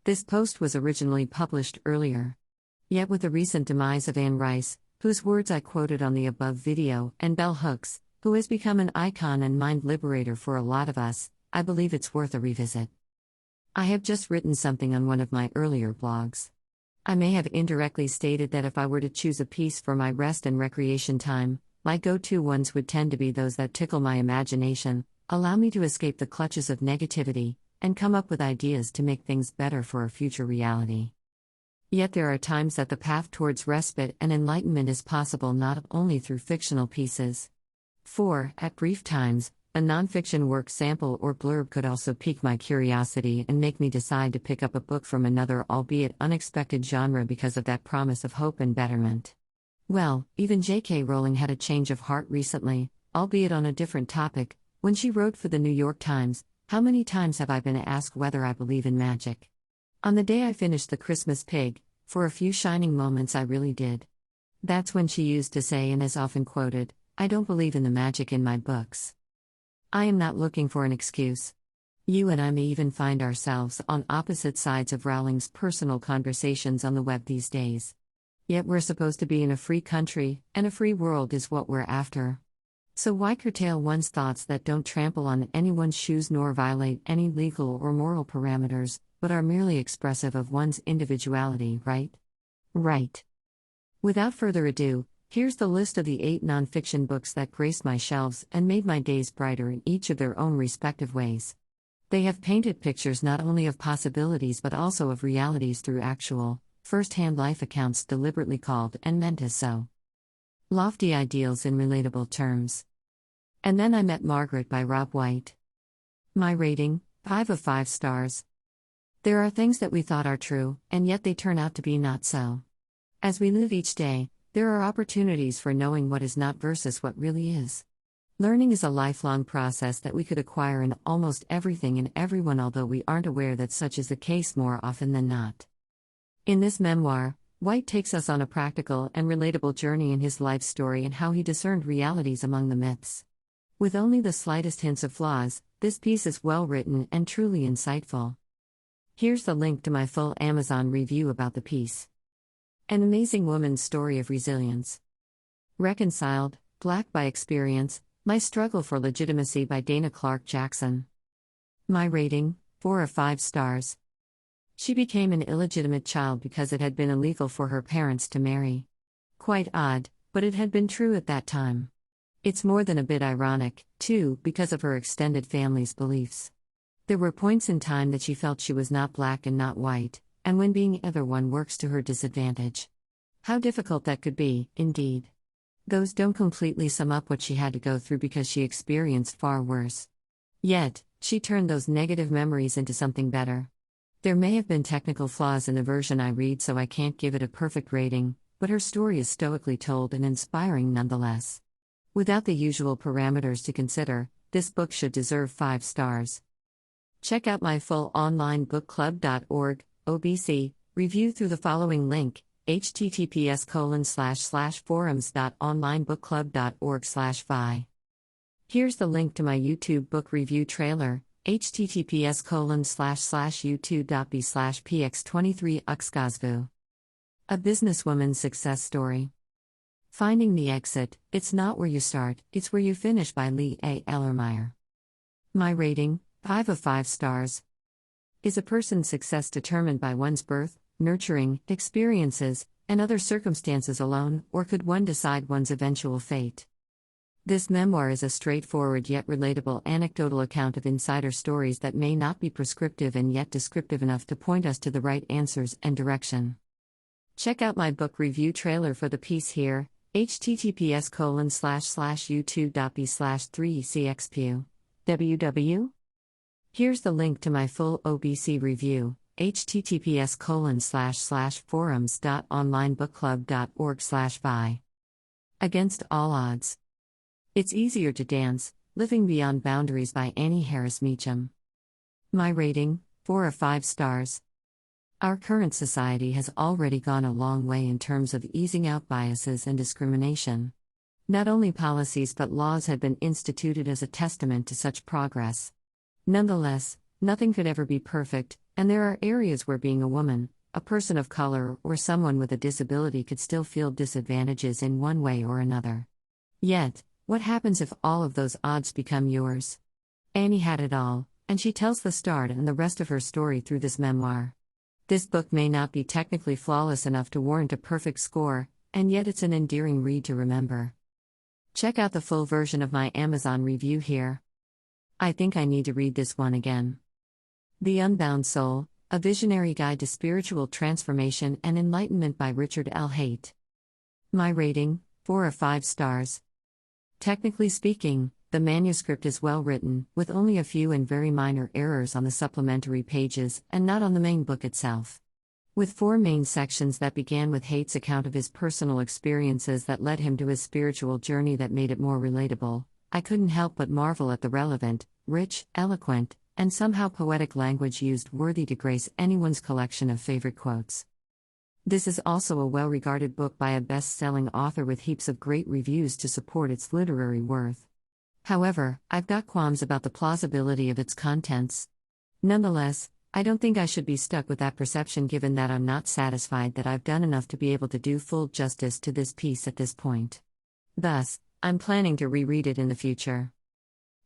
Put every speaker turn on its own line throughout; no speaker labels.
This post was originally published earlier. Yet with the recent demise of Anne Rice, whose words I quoted on the above video, and Bell Hooks, who has become an icon and mind liberator for a lot of us, I believe it's worth a revisit. I have just written something on one of my earlier blogs. I may have indirectly stated that if I were to choose a piece for my rest and recreation time, my go-to ones would tend to be those that tickle my imagination, allow me to escape the clutches of negativity, and come up with ideas to make things better for a future reality. Yet there are times that the path towards respite and enlightenment is possible not only through fictional pieces. For, at brief times, a nonfiction work sample or blurb could also pique my curiosity and make me decide to pick up a book from another albeit unexpected genre because of that promise of hope and betterment. Well, even J.K. Rowling had a change of heart recently, albeit on a different topic, when she wrote for the New York Times, "How many times have I been asked whether I believe in magic?" On the day I finished The Christmas Pig, for a few shining moments I really did. That's when she used to say and is often quoted, "I don't believe in the magic in my books." I am not looking for an excuse. You and I may even find ourselves on opposite sides of Rowling's personal conversations on the web these days. Yet we're supposed to be in a free country, and a free world is what we're after. So why curtail one's thoughts that don't trample on anyone's shoes nor violate any legal or moral parameters, but are merely expressive of one's individuality, right? Right. Without further ado, here's the list of the 8 nonfiction books that graced my shelves and made my days brighter in each of their own respective ways. They have painted pictures not only of possibilities but also of realities through actual, first-hand life accounts deliberately called and meant as so. Lofty ideals in relatable terms. And Then I Met Margaret by Rob White. My rating, 5 of 5 stars. There are things that we thought are true, and yet they turn out to be not so. As we live each day, there are opportunities for knowing what is not versus what really is. Learning is a lifelong process that we could acquire in almost everything and everyone, although we aren't aware that such is the case more often than not. In this memoir, White takes us on a practical and relatable journey in his life story and how he discerned realities among the myths. With only the slightest hints of flaws, this piece is well written and truly insightful. Here's the link to my full Amazon review about the piece. An amazing woman's story of resilience. Reconciled, Black by Experience, My Struggle for Legitimacy by Dana Clark Jackson. My rating, 4 of 5 stars. She became an illegitimate child because it had been illegal for her parents to marry. Quite odd, but it had been true at that time. It's more than a bit ironic, too, because of her extended family's beliefs. There were points in time that she felt she was not black and not white, and when being either one works to her disadvantage. How difficult that could be, indeed. Those don't completely sum up what she had to go through because she experienced far worse. Yet, she turned those negative memories into something better. There may have been technical flaws in the version I read, so I can't give it a perfect rating, but her story is stoically told and inspiring nonetheless. Without the usual parameters to consider, this book should deserve 5 stars. Check out my full onlinebookclub.org OBC review through the following link, https://forums.onlinebookclub.org/fi. Here's the link to my YouTube book review trailer, https://youtube.b/px23uxgazvu. A businesswoman's success story. Finding the Exit, It's Not Where You Start, It's Where You Finish by Lee A. Ellermeyer. My rating, 5 of 5 stars. Is a person's success determined by one's birth, nurturing, experiences, and other circumstances alone, or could one decide one's eventual fate? This memoir is a straightforward yet relatable anecdotal account of insider stories that may not be prescriptive and yet descriptive enough to point us to the right answers and direction. Check out my book review trailer for the piece here, https://youtube.b/3cxpu. www. Here's the link to my full OBC review, https://forums.onlinebookclub.org/fi. Against All Odds. It's Easier to Dance, Living Beyond Boundaries by Annie Harris Meacham. My rating, 4 of 5 stars. Our current society has already gone a long way in terms of easing out biases and discrimination. Not only policies but laws have been instituted as a testament to such progress. Nonetheless, nothing could ever be perfect, And there are areas where being a woman, a person of color, or someone with a disability could still feel disadvantages in one way or another. Yet, what happens if all of those odds become yours? Annie had it all, and she tells the start and the rest of her story through this memoir. This book may not be technically flawless enough to warrant a perfect score, and yet it's an endearing read to remember. Check out the full version of my Amazon review here. I think I need to read this one again. The Unbound Soul, A Visionary Guide to Spiritual Transformation and Enlightenment by Richard L. Haight. My rating, 4 of 5 stars. Technically speaking, the manuscript is well written, with only a few and very minor errors on the supplementary pages and not on the main book itself. With 4 main sections that began with Haight's account of his personal experiences that led him to his spiritual journey that made it more relatable, I couldn't help but marvel at the relevant, rich, eloquent, and somehow poetic language used worthy to grace anyone's collection of favorite quotes. This is also a well-regarded book by a best-selling author with heaps of great reviews to support its literary worth. However, I've got qualms about the plausibility of its contents. Nonetheless, I don't think I should be stuck with that perception given that I'm not satisfied that I've done enough to be able to do full justice to this piece at this point. Thus, I'm planning to reread it in the future.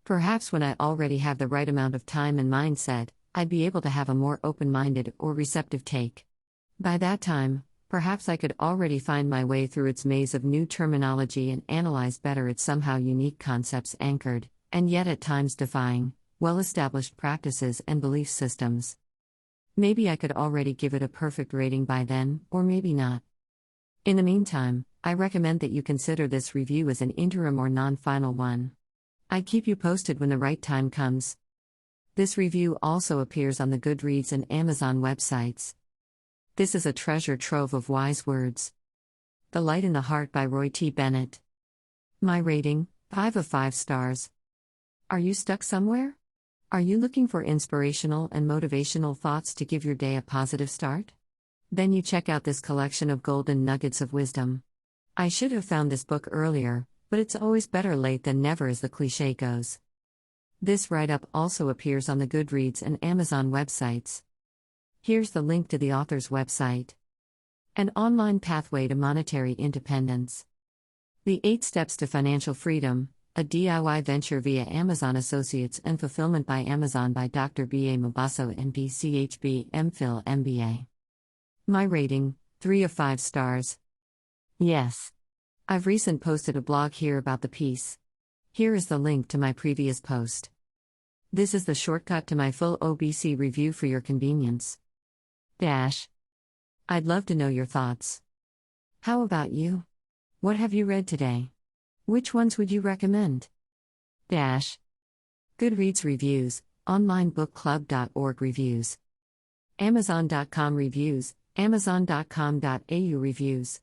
Perhaps when I already have the right amount of time and mindset, I'd be able to have a more open-minded or receptive take. By that time, perhaps I could already find my way through its maze of new terminology and analyze better its somehow unique concepts anchored, and yet at times defying, well-established practices and belief systems. Maybe I could already give it a perfect rating by then, or maybe not. In the meantime, I recommend that you consider this review as an interim or non-final one. I'd keep you posted when the right time comes. This review also appears on the Goodreads and Amazon websites. This is a treasure trove of wise words. The Light in the Heart by Roy T. Bennett. My rating, 5 of 5 stars. Are you stuck somewhere? Are you looking for inspirational and motivational thoughts to give your day a positive start? Then you check out this collection of golden nuggets of wisdom. I should have found this book earlier, but it's always better late than never as the cliché goes. This write-up also appears on the Goodreads and Amazon websites. Here's the link to the author's website. An Online Pathway to Monetary Independence. The 8 Steps to Financial Freedom, a DIY venture via Amazon Associates and Fulfillment by Amazon by Dr. B. A. Mabasso MD CHB MPhil MBA. My rating, 3 of 5 stars. Yes. I've recently posted a blog here about the piece. Here is the link to my previous post. This is the shortcut to my full OBC review for your convenience. I'd love to know your thoughts. How about you? What have you read today? Which ones would you recommend? Goodreads reviews, onlinebookclub.org reviews, Amazon.com reviews, Amazon.com.au reviews.